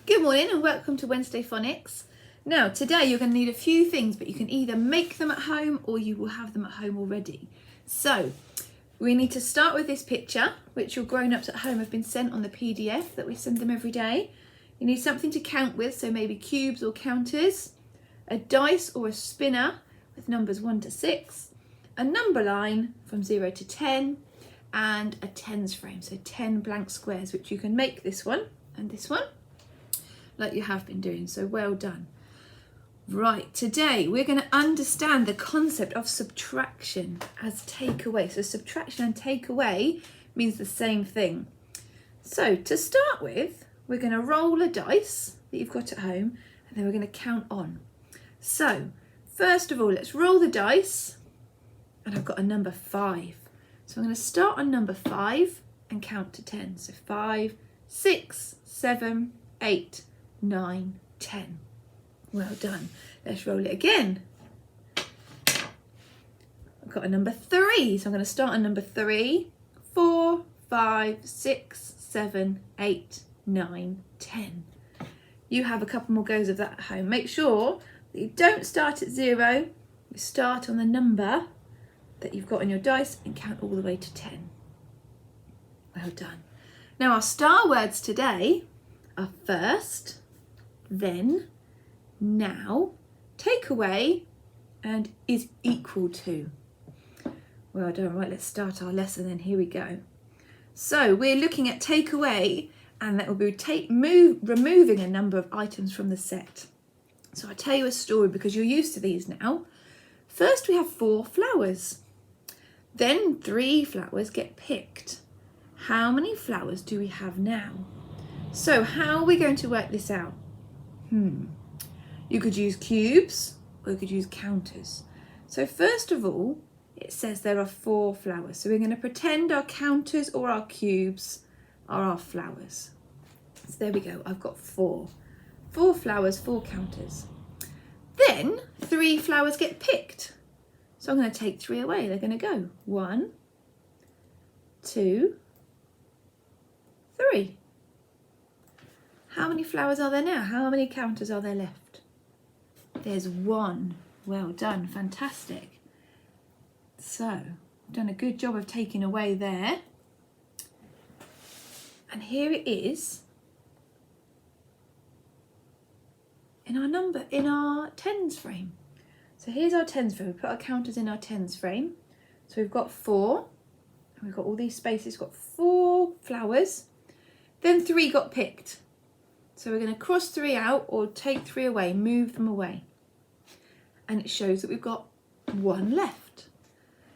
Good morning and welcome to Wednesday Phonics. Now today you're going to need a few things, but you can either make them at home or you will have them at home already. So we need to start with this picture, which your grown-ups at home have been sent on the PDF that we send them every day. You need something to count with, so maybe cubes or counters, a dice or a spinner with numbers 1 to 6, a number line from 0 to 10, and a tens frame, so 10 blank squares, which you can make this one and this one like you have been doing, so well done. Right, today we're going to understand the concept of subtraction as takeaway. So subtraction and takeaway means the same thing. So to start with, we're going to roll a dice that you've got at home, and then we're going to count on. So first of all, let's roll the dice, and I've got a number 5. So I'm going to start on number 5 and count to 10. So 5, 6, 7, 8, 9, 10. Well done. Let's roll it again. I've got a number 3, so I'm going to start on number 3, 4, 5, 6, 7, 8, 9, 10. You have a couple more goes of that at home. Make sure that you don't start at 0. You start on the number that you've got on your dice and count all the way to 10. Well done. Now our star words today are first, then, now, take away, and is equal to. Well done. Right, let's start our lesson then. Here we go. So we're looking at take away, and that will be removing a number of items from the set. So I'll tell you a story because you're used to these now. First we have 4 flowers. Then 3 flowers get picked. How many flowers do we have now? So how are we going to work this out? You could use cubes or you could use counters. So first of all, it says there are 4 flowers. So we're going to pretend our counters or our cubes are our flowers. So there we go. I've got 4. 4 flowers, 4 counters. Then 3 flowers get picked. So I'm going to take 3 away. They're going to go 1, 2, 3. How many flowers are there now? How many counters are there left? There's 1. Well done, fantastic. So, we've done a good job of taking away there. And here it is in our tens frame. So here's our tens frame. We put our counters in our tens frame. So we've got 4, and we've got all these spaces. We've got 4 flowers. Then 3 got picked. So we're going to cross 3 out or take 3 away, move them away. And it shows that we've got 1 left.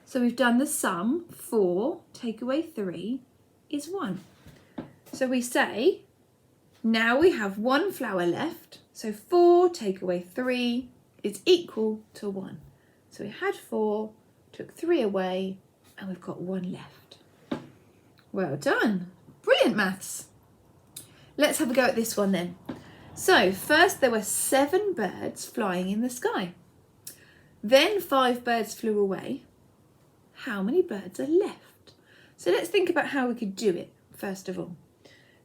So we've done the sum, 4 take away 3 is 1. So we say, now we have 1 flower left. So 4 take away 3 is equal to 1. So we had 4, took 3 away, and we've got 1 left. Well done. Brilliant maths. Let's have a go at this one then. So first there were 7 birds flying in the sky. Then 5 birds flew away. How many birds are left? So let's think about how we could do it first of all.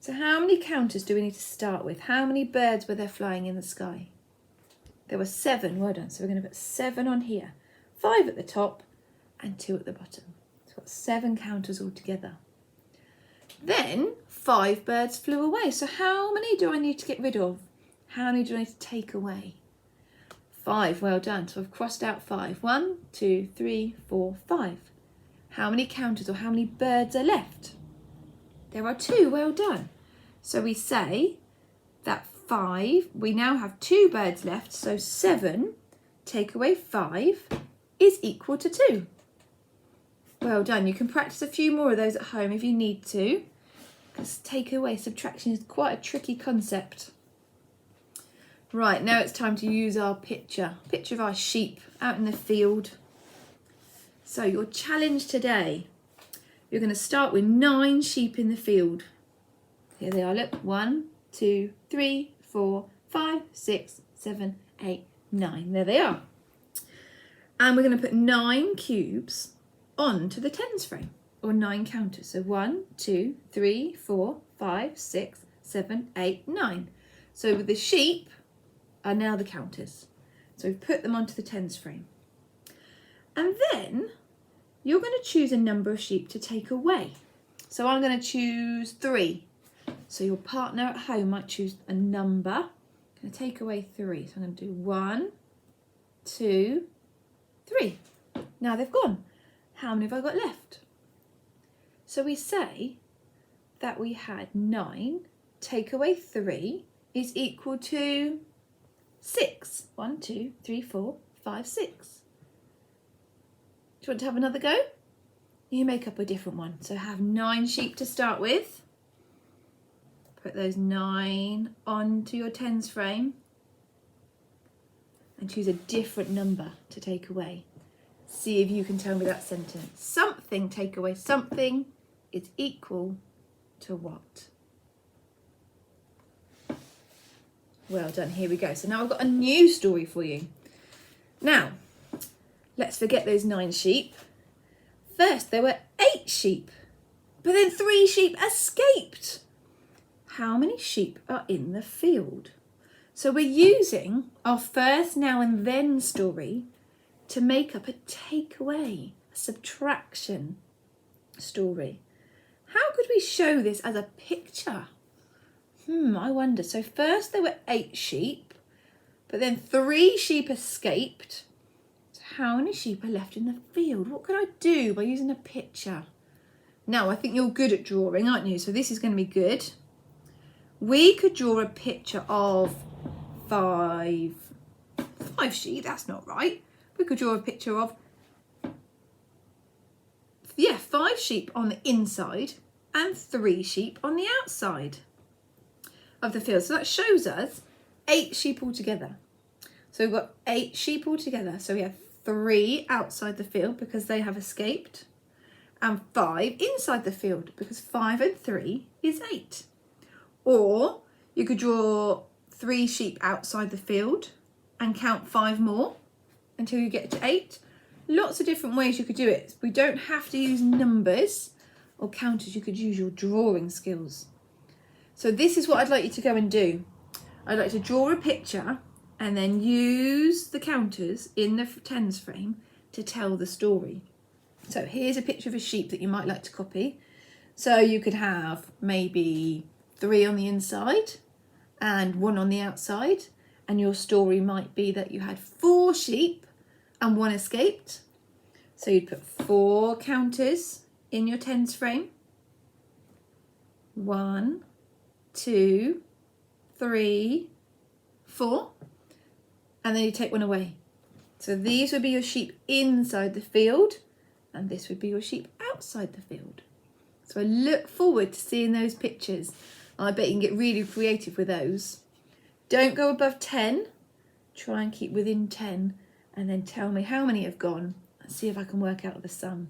So how many counters do we need to start with? How many birds were there flying in the sky? There were 7, well done. So we're going to put 7 on here. 5 at the top and 2 at the bottom. So we've got 7 counters altogether. Then 5 birds flew away. So how many do I need to get rid of? How many do I need to take away? 5, well done. So I've crossed out 5. 1, 2, 3, 4, 5. How many counters or how many birds are left? There are 2, well done. So we say that 5, we now have 2 birds left. So 7 take away 5 is equal to 2. Well done. You can practice a few more of those at home if you need to, because takeaway subtraction is quite a tricky concept. Right, now it's time to use our picture of our sheep out in the field. So your challenge today, you're going to start with 9 sheep in the field. Here they are, look, 1, 2, 3, 4, 5, 6, 7, 8, 9. There they are. And we're going to put 9 cubes onto the tens frame, or 9 counters. So 1, 2, 3, 4, 5, 6, 7, 8, 9. So the sheep are now the counters. So we've put them onto the tens frame. And then you're going to choose a number of sheep to take away. So I'm going to choose 3. So your partner at home might choose a number. I'm going to take away 3. So I'm going to do 1, 2, 3. Now they've gone. How many have I got left? So we say that we had 9, take away 3 is equal to 6. 1, 2, 3, 4, 5, 6. Do you want to have another go? You make up a different one. So have 9 sheep to start with. Put those 9 onto your tens frame and choose a different number to take away. See if you can tell me that sentence. Something take away something is equal to what? Well done, here we go. So now I've got a new story for you. Now, let's forget those 9 sheep. First, there were 8 sheep, but then 3 sheep escaped. How many sheep are in the field? So we're using our first now and then story to make up a takeaway, a subtraction story. How could we show this as a picture? I wonder. So first there were 8 sheep, but then 3 sheep escaped. So how many sheep are left in the field? What could I do by using a picture? Now, I think you're good at drawing, aren't you? So this is going to be good. We could draw a picture of 5 sheep. That's not right. We could draw a picture of 5 sheep on the inside and 3 sheep on the outside of the field. So that shows us 8 sheep altogether. So we've got 8 sheep altogether. So we have 3 outside the field because they have escaped, and 5 inside the field because 5 and 3 is 8. Or you could draw 3 sheep outside the field and count 5 more until you get to 8. Lots of different ways you could do it. We don't have to use numbers or counters. You could use your drawing skills. So this is what I'd like you to go and do. I'd like to draw a picture and then use the counters in the tens frame to tell the story. So here's a picture of a sheep that you might like to copy. So you could have maybe 3 on the inside and 1 on the outside. And your story might be that you had 4 sheep and 1 escaped. So you'd put 4 counters in your tens frame. 1, 2, 3, 4. And then you take 1 away. So these would be your sheep inside the field, and this would be your sheep outside the field. So I look forward to seeing those pictures. I bet you can get really creative with those. Don't go above 10. Try and keep within 10, and then tell me how many have gone and see if I can work out the sum,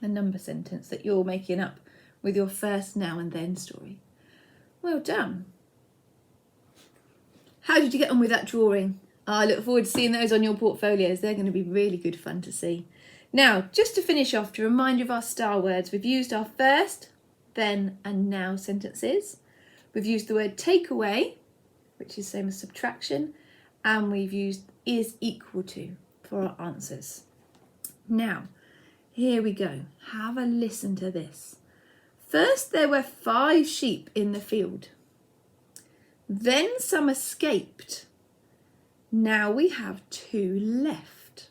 the number sentence that you're making up with your first now and then story. Well done. How did you get on with that drawing? I look forward to seeing those on your portfolios. They're going to be really good fun to see. Now, just to finish off, to remind you of our star words, we've used our first, then and now sentences. We've used the word take away, which is the same as subtraction, and we've used is equal to for our answers. Now, here we go. Have a listen to this. First, there were 5 sheep in the field. Then some escaped. Now we have 2 left.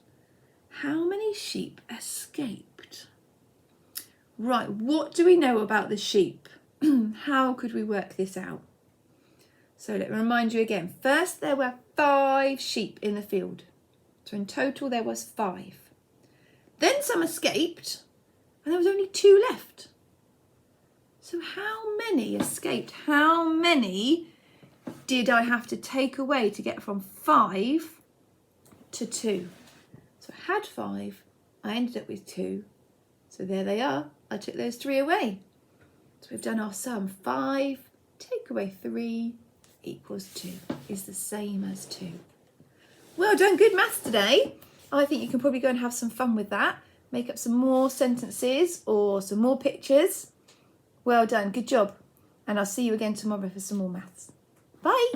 How many sheep escaped? Right, what do we know about the sheep? How could we work this out? So let me remind you again. First, there were 5 sheep in the field. So in total, there was 5. Then some escaped, and there was only 2 left. So how many escaped? How many did I have to take away to get from 5 to 2? So I had 5, I ended up with 2. So there they are. I took those 3 away. So we've done our sum. 5 take away 3 equals 2 is the same as 2. Well done, good maths today. I think you can probably go and have some fun with that. Make up some more sentences or some more pictures. Well done, good job. And I'll see you again tomorrow for some more maths. Bye.